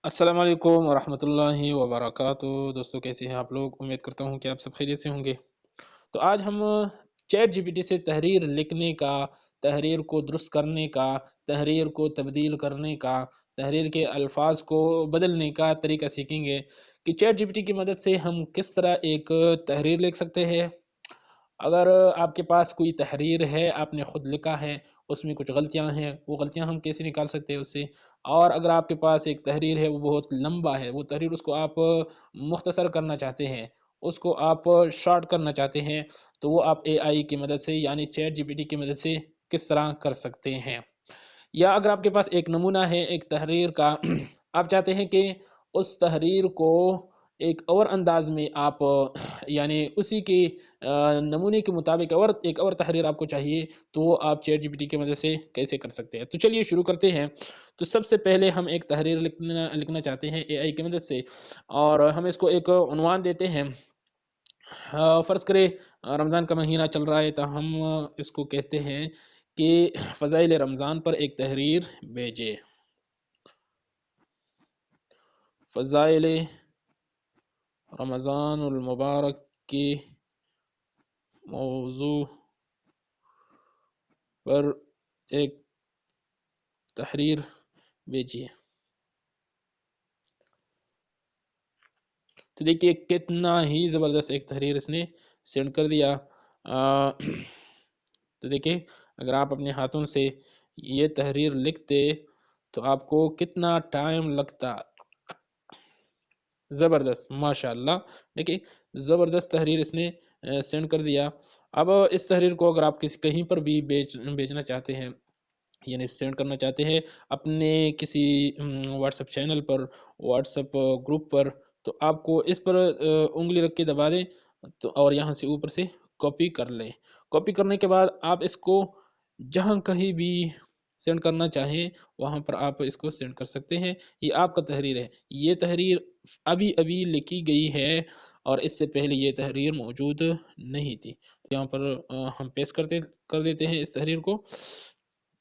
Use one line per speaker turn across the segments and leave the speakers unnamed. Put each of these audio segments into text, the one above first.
السلام علیکم ورحمۃ اللہ وبرکاتہ۔ دوستوں کیسے ہیں آپ لوگ؟ امید کرتا ہوں کہ آپ سب خیریت سے ہوں گے۔ تو آج ہم چیٹ جی پی ٹی سے تحریر لکھنے کا، تحریر کو درست کرنے کا، تحریر کو تبدیل کرنے کا، تحریر کے الفاظ کو بدلنے کا طریقہ سیکھیں گے کہ چیٹ جی پی ٹی کی مدد سے ہم کس طرح ایک تحریر لکھ سکتے ہیں۔ اگر آپ کے پاس کوئی تحریر ہے، آپ نے خود لکھا ہے، اس میں کچھ غلطیاں ہیں، وہ غلطیاں ہم کیسے نکال سکتے ہیں اس سے؟ اور اگر آپ کے پاس ایک تحریر ہے، وہ بہت لمبا ہے، وہ تحریر اس کو آپ مختصر کرنا چاہتے ہیں، اس کو آپ شارٹ کرنا چاہتے ہیں، تو وہ آپ اے آئی کی مدد سے یعنی چیٹ جی پی ٹی کی مدد سے کس طرح کر سکتے ہیں؟ یا اگر آپ کے پاس ایک نمونہ ہے ایک تحریر کا، آپ چاہتے ہیں کہ اس تحریر کو ایک اور انداز میں آپ یعنی اسی کے نمونے کے مطابق اور ایک اور تحریر آپ کو چاہیے، تو وہ آپ چیٹ جی پی ٹی کی مدد سے کیسے کر سکتے ہیں؟ تو چلیے شروع کرتے ہیں۔ تو سب سے پہلے ہم ایک تحریر لکھنا چاہتے ہیں اے آئی کی مدد سے، اور ہم اس کو ایک عنوان دیتے ہیں۔ فرض کرے رمضان کا مہینہ چل رہا ہے، تو ہم اس کو کہتے ہیں کہ فضائل رمضان پر ایک تحریر بھیجے۔ فضائل رمضان المبارک کی موضوع پر ایک تحریر بھیجیے۔ تو دیکھیے کتنا ہی زبردست ایک تحریر اس نے سینڈ کر دیا۔ تو دیکھیں اگر آپ اپنے ہاتھوں سے یہ تحریر لکھتے تو آپ کو کتنا ٹائم لگتا۔ زبردست، ماشاءاللہ، دیکھیں زبردست تحریر اس نے سینڈ کر دیا۔ اب اس تحریر کو اگر آپ کہیں پر بھی بیچنا چاہتے ہیں، یعنی سینڈ کرنا چاہتے ہیں اپنے کسی واٹس ایپ چینل پر، واٹس ایپ گروپ پر، تو آپ کو اس پر انگلی رکھ کے دبا دیں تو اور یہاں سے اوپر سے کاپی کر لیں۔ کاپی کرنے کے بعد آپ اس کو جہاں کہیں بھی سینڈ کرنا چاہیں وہاں پر آپ اس کو سینڈ کر سکتے ہیں۔ یہ آپ کا تحریر ہے، یہ تحریر ابھی ابھی لکھی گئی ہے اور اس سے پہلے یہ تحریر موجود نہیں تھی۔ یہاں پر ہم پیسٹ کر دیتے ہیں اس تحریر کو۔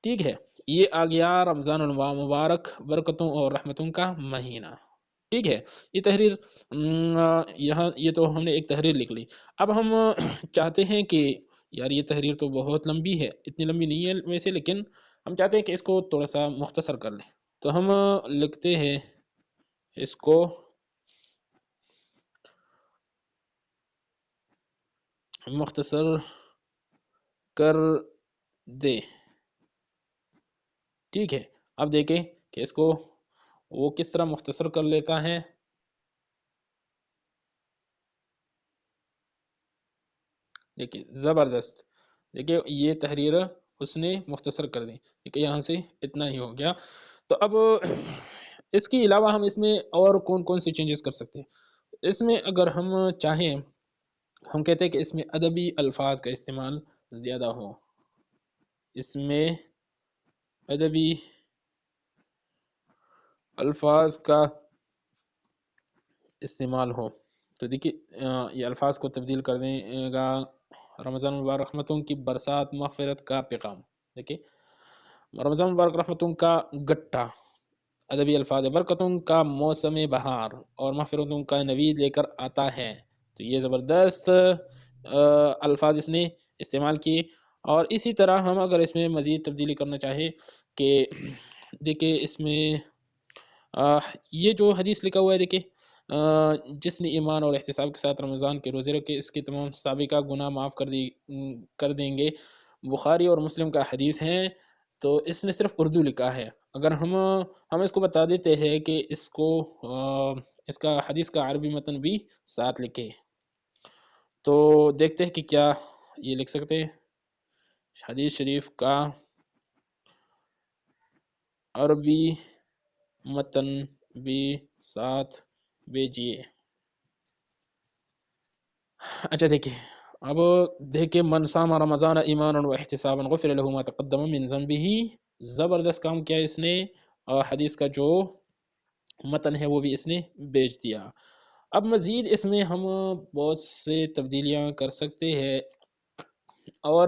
ٹھیک ہے، یہ آ گیا رمضان المبارک برکتوں اور رحمتوں کا مہینہ۔ ٹھیک ہے، یہ تحریر یہاں یہ تو ہم نے ایک تحریر لکھ لی۔ اب ہم چاہتے ہیں کہ یار یہ تحریر تو بہت لمبی ہے، اتنی لمبی نہیں ہے ویسے، لیکن ہم چاہتے ہیں کہ اس کو تھوڑا سا مختصر کر لیں، تو ہم لکھتے ہیں اس کو مختصر کر دے۔ ٹھیک ہے، اب دیکھیں کہ اس کو وہ کس طرح مختصر کر لیتا ہے۔ دیکھیں زبردست، دیکھیں یہ تحریر اس نے مختصر کر دی۔ دیکھیں یہاں سے اتنا ہی ہو گیا۔ تو اب اس کے علاوہ ہم اس میں اور کون کون سی چینجز کر سکتے ہیں؟ اس میں اگر ہم چاہیں، ہم کہتے ہیں کہ اس میں ادبی الفاظ کا استعمال زیادہ ہو، اس میں ادبی الفاظ کا استعمال ہو، تو دیکھیے یہ الفاظ کو تبدیل کر دیں گا۔ رمضان مبارک رحمتوں کی برسات مغفرت کا پیغام۔ دیکھیے رمضان مبارک رحمتوں کا گٹا، ادبی الفاظ ہے، برکتوں کا موسم بہار اور مغفرتوں کا نوید لے کر آتا ہے۔ تو یہ زبردست الفاظ اس نے استعمال کیے۔ اور اسی طرح ہم اگر اس میں مزید تبدیلی کرنا چاہیں کہ دیکھیں اس میں یہ جو حدیث لکھا ہوا ہے، دیکھیں جس نے ایمان اور احتساب کے ساتھ رمضان کے روزے رکھے اس کے تمام سابقہ گناہ معاف کر دیں گے۔ بخاری اور مسلم کا حدیث ہے، تو اس نے صرف اردو لکھا ہے۔ اگر ہم اس کو بتا دیتے ہیں کہ اس کو اس کا حدیث کا عربی متن بھی ساتھ لکھے، تو دیکھتے ہیں کہ کیا یہ لکھ سکتے ہیں۔ حدیث شریف کا عربی متن بھی ساتھ بھیجیے۔ اچھا دیکھیں، اب دیکھیں من صام رمضان ایمانا و احتسابا غفر له ما تقدم من ذنبه۔ زبردست کام کیا اس نے، اور حدیث کا جو متن ہے وہ بھی اس نے بیچ دیا۔ اب مزید اس میں ہم بہت سے تبدیلیاں کر سکتے ہیں، اور